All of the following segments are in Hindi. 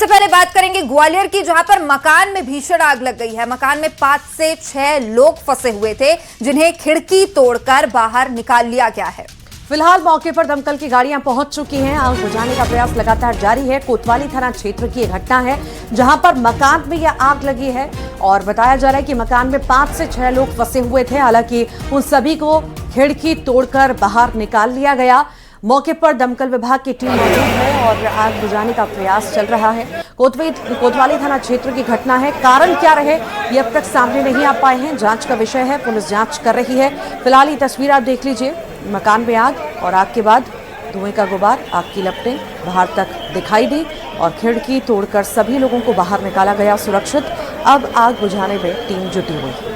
सबसे पहले बात करेंगे ग्वालियर की, जहां पर मकान में भीषण आग लग गई है। मकान में 5 से 6 लोग फंसे हुए थे, जिन्हें खिड़की तोड़कर बाहर निकाल लिया गया है। फिलहाल मौके पर दमकल की गाड़ियां पहुंच चुकी हैं। आग बुझाने का प्रयास लगातार जारी है। कोतवाली थाना क्षेत्र की घटना है, जहां पर मकान में यह आग लगी है और बताया जा रहा है कि मकान में 5 से 6 लोग फंसे हुए थे। हालांकि उन सभी को खिड़की तोड़कर बाहर निकाल लिया गया। मौके पर दमकल विभाग की टीम मौजूद है और आग बुझाने का प्रयास चल रहा है। कोतवाली थाना क्षेत्र की घटना है। कारण क्या रहे ये अब तक सामने नहीं आ पाए हैं। जांच का विषय है, पुलिस जांच कर रही है। फिलहाल ये तस्वीर आप देख लीजिए, मकान में आग और आग के बाद धुएं का गुबार, आग की लपटें बाहर तक दिखाई दी और खिड़की तोड़कर सभी लोगों को बाहर निकाला गया सुरक्षित। अब आग बुझाने में टीम जुटी हुई है।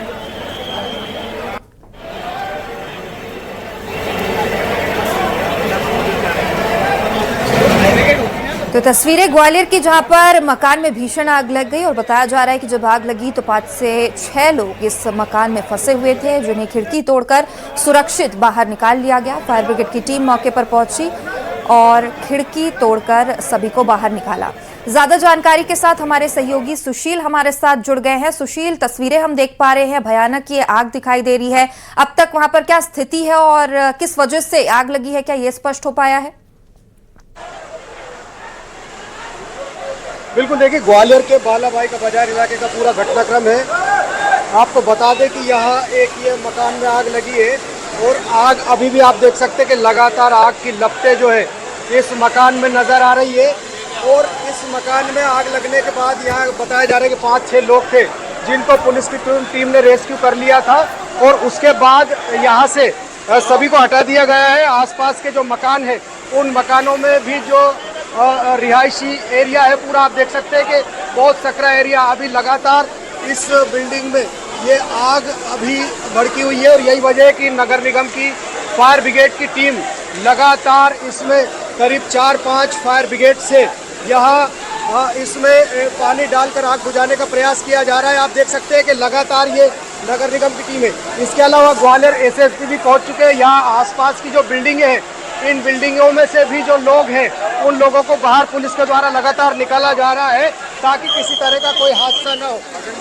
तो तस्वीरें ग्वालियर की, जहां पर मकान में भीषण आग लग गई और बताया जा रहा है कि जब आग लगी तो 5 से 6 लोग इस मकान में फंसे हुए थे, जिन्हें खिड़की तोड़कर सुरक्षित बाहर निकाल लिया गया। फायर ब्रिगेड की टीम मौके पर पहुंची और खिड़की तोड़कर सभी को बाहर निकाला। ज्यादा जानकारी के साथ हमारे सहयोगी सुशील हमारे साथ जुड़ गए हैं। सुशील, तस्वीरें हम देख पा रहे हैं, भयानक ये आग दिखाई दे रही है। अब तक वहां पर क्या स्थिति है और किस वजह से आग लगी है, क्या ये स्पष्ट हो पाया है? बिल्कुल, देखिए ग्वालियर के बालाभाई का बाजार इलाके का पूरा घटनाक्रम है। आपको बता दें कि यहाँ एक ये मकान में आग लगी है और आग अभी भी आप देख सकते हैं कि लगातार आग की लपटें जो है इस मकान में नज़र आ रही है। और इस मकान में आग लगने के बाद यहाँ बताया जा रहा है कि 5-6 लोग थे, जिनको पुलिस की टीम ने रेस्क्यू कर लिया था और उसके बाद यहाँ से सभी को हटा दिया गया है। आसपास के जो मकान है उन मकानों में भी जो रिहायशी एरिया है पूरा आप देख सकते हैं कि बहुत सकरा एरिया। अभी लगातार इस बिल्डिंग में ये आग अभी भड़की हुई है और यही वजह है कि नगर निगम की फायर ब्रिगेड की टीम लगातार इसमें करीब 4-5 फायर ब्रिगेड से यहाँ इसमें पानी डालकर आग बुझाने का प्रयास किया जा रहा है। आप देख सकते हैं कि लगातार ये नगर निगम की टीम है। इसके अलावा ग्वालियर एसएसपी भी पहुँच चुके हैं। यहाँ आसपास की जो बिल्डिंगें हैं, इन बिल्डिंगों में से भी जो लोग हैं उन लोगों को बाहर पुलिस के द्वारा लगातार निकाला जा रहा है ताकि किसी तरह का कोई हादसा न हो।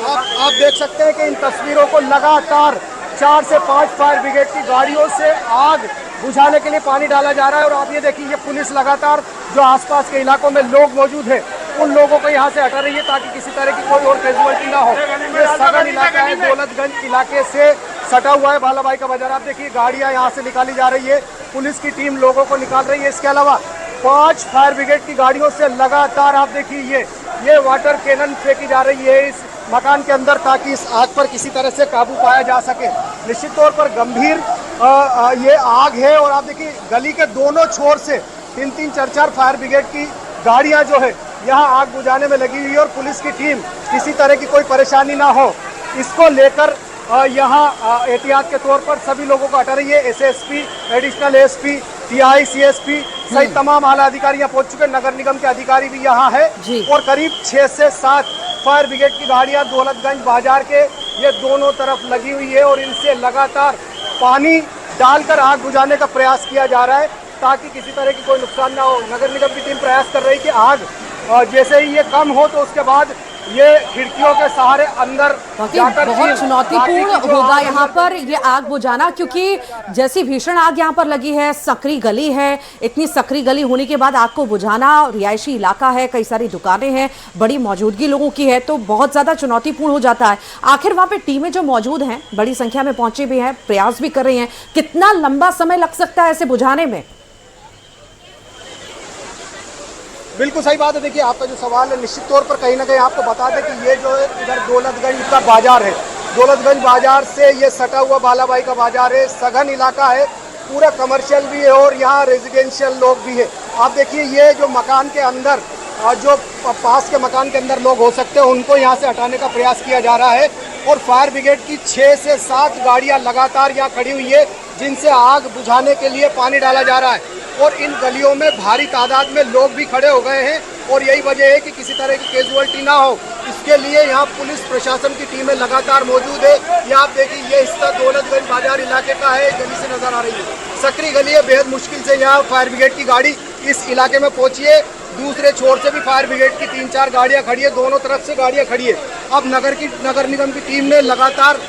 आप देख सकते हैं कि इन तस्वीरों को लगातार 4 से 5 फायर ब्रिगेड की गाड़ियों से आग बुझाने के लिए पानी डाला जा रहा है। और आप ये देखिए, ये पुलिस लगातार जो आसपास के इलाकों में लोग मौजूद हैं उन लोगों को यहाँ से हटा रही है ताकि किसी तरह की कोई और कैजुअल्टी ना हो। ये सघन इलाका है, दौलतगंज इलाके से सटा हुआ है बालाभाई का बाजार। आप देखिए गाड़ियाँ यहाँ से निकाली जा रही है, पुलिस की टीम लोगों को निकाल रही है। इसके अलावा 5 फायर ब्रिगेड की गाड़ियों से लगातार आप देखिए ये वाटर कैनन फेंकी जा रही है इस मकान के अंदर ताकि इस आग पर किसी तरह से काबू पाया जा सके। निश्चित तौर पर गंभीर ये आग है और आप देखिए गली के दोनों छोर से 3-3, 4-4 फायर ब्रिगेड की गाड़ियां जो है यहाँ आग बुझाने में लगी हुई है और पुलिस की टीम किसी तरह की कोई परेशानी ना हो इसको लेकर यहाँ एहतियात के तौर पर सभी लोगों को हटा रही है। SSP, additional SP, TI, CSP सहित तमाम आला अधिकारी यहाँ पहुंच चुके हैं। नगर निगम के अधिकारी भी यहाँ है और करीब 6 से 7 फायर ब्रिगेड की गाड़ियाँ दौलतगंज बाजार के ये दोनों तरफ लगी हुई है और इनसे लगातार पानी डालकर आग बुझाने का प्रयास किया जा रहा है ताकि किसी तरह की कोई नुकसान ना हो। नगर निगम की टीम प्रयास कर रही है कि आग जैसे ही ये कम हो तो उसके बाद ये खिड़कियों के सहारे अंदर जाकर बहुत चुनौतीपूर्ण होगा यहाँ पर ये आग बुझाना, क्योंकि जैसी भीषण आग यहाँ पर लगी है, सकरी गली है। इतनी सकरी गली होने के बाद आग को बुझाना, रिहायशी इलाका है, कई सारी दुकानें हैं, बड़ी मौजूदगी लोगों की है, तो बहुत ज्यादा चुनौतीपूर्ण हो जाता है। आखिर वहां पे टीमें जो मौजूद हैं बड़ी संख्या में पहुंची भी है, प्रयास भी कर रही है, कितना लंबा समय लग सकता है ऐसे बुझाने में? बिल्कुल सही बात है। देखिए आपका जो सवाल है, निश्चित तौर पर कहीं ना कहीं आपको बता दें कि ये जो है इधर दौलतगंज का बाजार है, दौलतगंज बाजार से ये सटा हुआ बालाभाई का बाजार है। सघन इलाका है, पूरा कमर्शियल भी है और यहाँ रेजिडेंशियल लोग भी है। आप देखिए ये जो मकान के अंदर जो पास के मकान के अंदर लोग हो सकते हैं उनको यहाँ से हटाने का प्रयास किया जा रहा है और फायर ब्रिगेड की 6 से 7 गाड़ियाँ लगातार यहाँ खड़ी हुई है जिनसे आग बुझाने के लिए पानी डाला जा रहा है। और इन गलियों में भारी तादाद में लोग भी खड़े हो गए हैं और यही वजह है कि किसी तरह की कैजुअल्टी ना हो, इसके लिए यहाँ पुलिस प्रशासन की टीमें लगातार मौजूद है। यहाँ आप देखिए ये हिस्सा दौलतगंज बाजार इलाके का है, गली से नजर आ रही है, सकरी गली है। बेहद मुश्किल से यहाँ फायर ब्रिगेड की गाड़ी इस इलाके में पहुंची है। दूसरे छोर से भी फायर ब्रिगेड की 3-4 गाड़ियां खड़ी है, दोनों तरफ से गाड़ियां खड़ी है। अब नगर निगम की टीम ने लगातार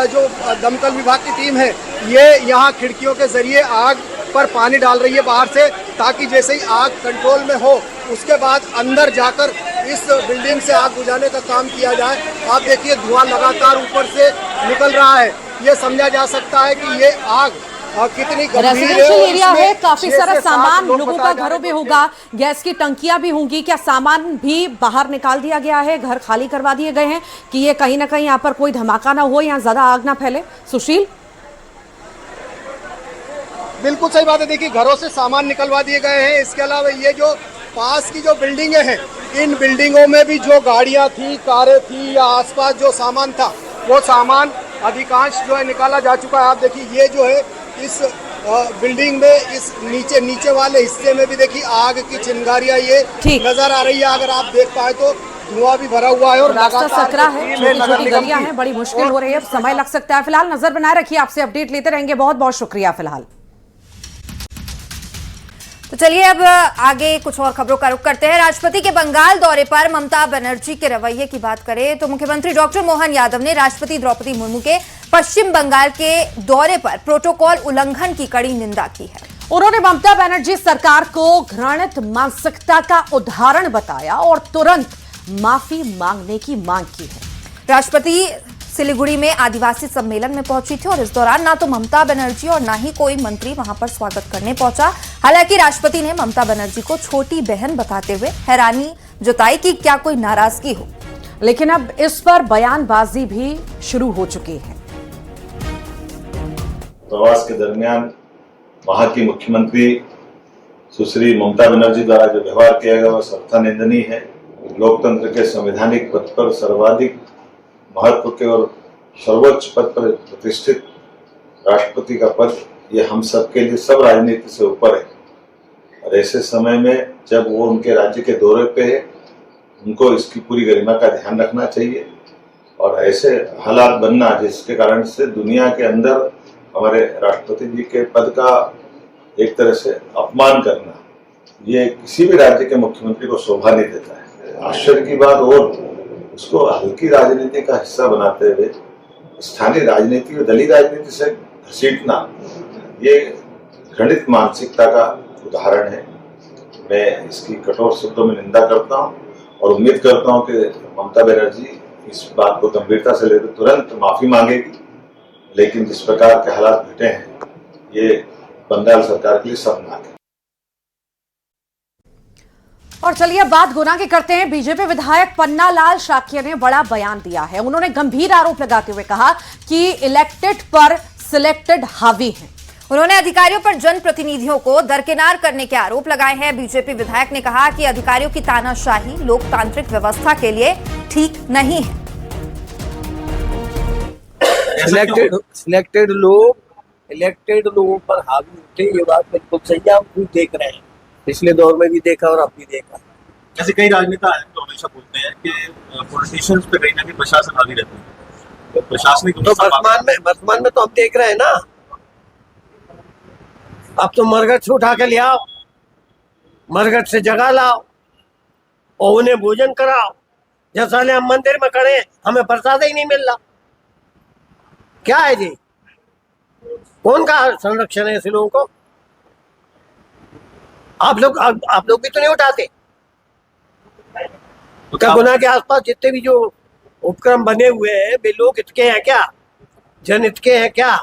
जो दमकल विभाग की टीम है ये यहाँ खिड़कियों के जरिए आग पर पानी डाल रही है बाहर से, ताकि जैसे ही आग कंट्रोल में हो उसके बाद अंदर जाकर इस बिल्डिंग से आग बुझाने का काम किया जाए। आप देखिए धुआं लगातार ऊपर से निकल रहा है, ये समझा जा सकता है कि ये आग कितनी गंभीर है। रेजिडेंशियल एरिया और है, इसमें काफी 6 सारा से 7 सामान लोग लोगों का बताए जा घरों रहे में हैं। होगा, गैस की टंकियां भी होंगी, क्या सामान भी बाहर निकाल दिया गया है, घर खाली करवा दिए गए हैं कि ये कहीं ना कहीं यहाँ पर कोई धमाका ना हो, यहाँ ज्यादा आग ना फैले? सुशील, बिल्कुल सही बात है। देखिए घरों से सामान निकलवा दिए गए हैं। इसके अलावा ये जो पास की जो बिल्डिंगें हैं, इन बिल्डिंगों में भी जो गाड़ियां थी, कारें थी या आसपास जो सामान था, वो सामान अधिकांश जो है निकाला जा चुका है। आप देखिए ये जो है इस बिल्डिंग में इस नीचे वाले हिस्से में भी देखिए आग की चिंगारियां ये ठीक। नजर आ रही है। अगर आप देख पाए तो धुआं भी भरा हुआ है और रास्ता लगातार सकरा जो है, टीम है छोटी नगर छोटी निगम गलियां की, हैं, बड़ी मुश्किल हो रही है, समय लग सकता है। फिलहाल नजर बनाए रखिए, आपसे अपडेट लेते रहेंगे। बहुत बहुत शुक्रिया फिलहाल। तो चलिए अब आगे कुछ और खबरों का रुख करते हैं। राष्ट्रपति के बंगाल दौरे पर ममता बनर्जी के रवैये की बात करें तो मुख्यमंत्री डॉक्टर मोहन यादव ने राष्ट्रपति द्रौपदी मुर्मू के पश्चिम बंगाल के दौरे पर प्रोटोकॉल उल्लंघन की कड़ी निंदा की है। उन्होंने ममता बनर्जी सरकार को घृणित मानसिकता का उदाहरण बताया और तुरंत माफी मांगने की मांग की है। राष्ट्रपति सिलीगुड़ी में आदिवासी सम्मेलन में पहुंची थी और इस दौरान ना तो ममता बनर्जी और ना ही कोई मंत्री वहां पर स्वागत करने पहुंचा। हालांकि राष्ट्रपति ने ममता बनर्जी को छोटी बहन बताते हुए हैरानी जताई कि क्या कोई नाराजगी हो, लेकिन अब इस पर बयानबाजी भी शुरू हो चुकी है। प्रवास के दरमियान वहां की मुख्यमंत्री सुश्री ममता बनर्जी द्वारा जो व्यवहार किया गया वह सर्वथा निंदनीय है। लोकतंत्र के संवैधानिक पद पर सर्वाधिक महत्व के और सर्वोच्च पद पर प्रतिष्ठित राष्ट्रपति का पद ये हम सबके लिए सब राजनीति से ऊपर है। और ऐसे समय में जब वो उनके राज्य के दौरे पे है, उनको इसकी पूरी गरिमा का ध्यान रखना चाहिए। और ऐसे हालात बनना जिसके कारण से दुनिया के अंदर हमारे राष्ट्रपति जी के पद का एक तरह से अपमान करना, ये किसी भी राज्य के मुख्यमंत्री को शोभा नहीं देता है। आश्चर्य की बात, और उसको हल्की राजनीति का हिस्सा बनाते हुए स्थानीय राजनीति और दलीय राजनीति से घसीटना, ये घृणित मानसिकता का उदाहरण है। मैं इसकी कठोर शब्दों में निंदा करता हूं और उम्मीद करता हूं कि ममता बनर्जी इस बात को गंभीरता से लेकर तुरंत माफी मांगेगी। लेकिन जिस प्रकार के हालात घटे हैं, ये बंगाल सरकार के लिए शर्मनाक है। और चलिए अब बात गुना की करते हैं। बीजेपी विधायक पन्ना लाल शाक्य ने बड़ा बयान दिया है। उन्होंने गंभीर आरोप लगाते हुए कहा कि इलेक्टेड पर सिलेक्टेड हावी हैं। उन्होंने अधिकारियों पर जनप्रतिनिधियों को दरकिनार करने के आरोप लगाए हैं। बीजेपी विधायक ने कहा कि अधिकारियों की तानाशाही लोकतांत्रिक व्यवस्था के लिए ठीक नहीं है। सिलेक्टेड लोगों पर हावी उठे, ये बात बिल्कुल सही है। हम खुद देख रहे हैं, पिछले दौर में भी देखा और अब भी देखा। जैसे कई राजनेता हैं तो हमेशा बोलते हैं कि पॉलिटिशियंस पे कहीं ना कहीं प्रशासन हावी रहता है, तो प्रशासनिक तो वर्तमान में तो हम देख रहे हैं ना। अब तो मरघट से उठा के ले आओ, मरघट से जगह लाओ और उन्हें भोजन कराओ। जैसा हम मंदिर में खड़े हैं, हमें प्रसाद ही नहीं मिल रहा। क्या है जी? कौन का संरक्षण है ऐसे लोगों को? आप लोग भी तो नहीं उठाते। क्या गुना के आसपास जितने भी जो उपक्रम बने हुए हैं, वे लोग हित के हैं क्या? जन हित के हैं क्या?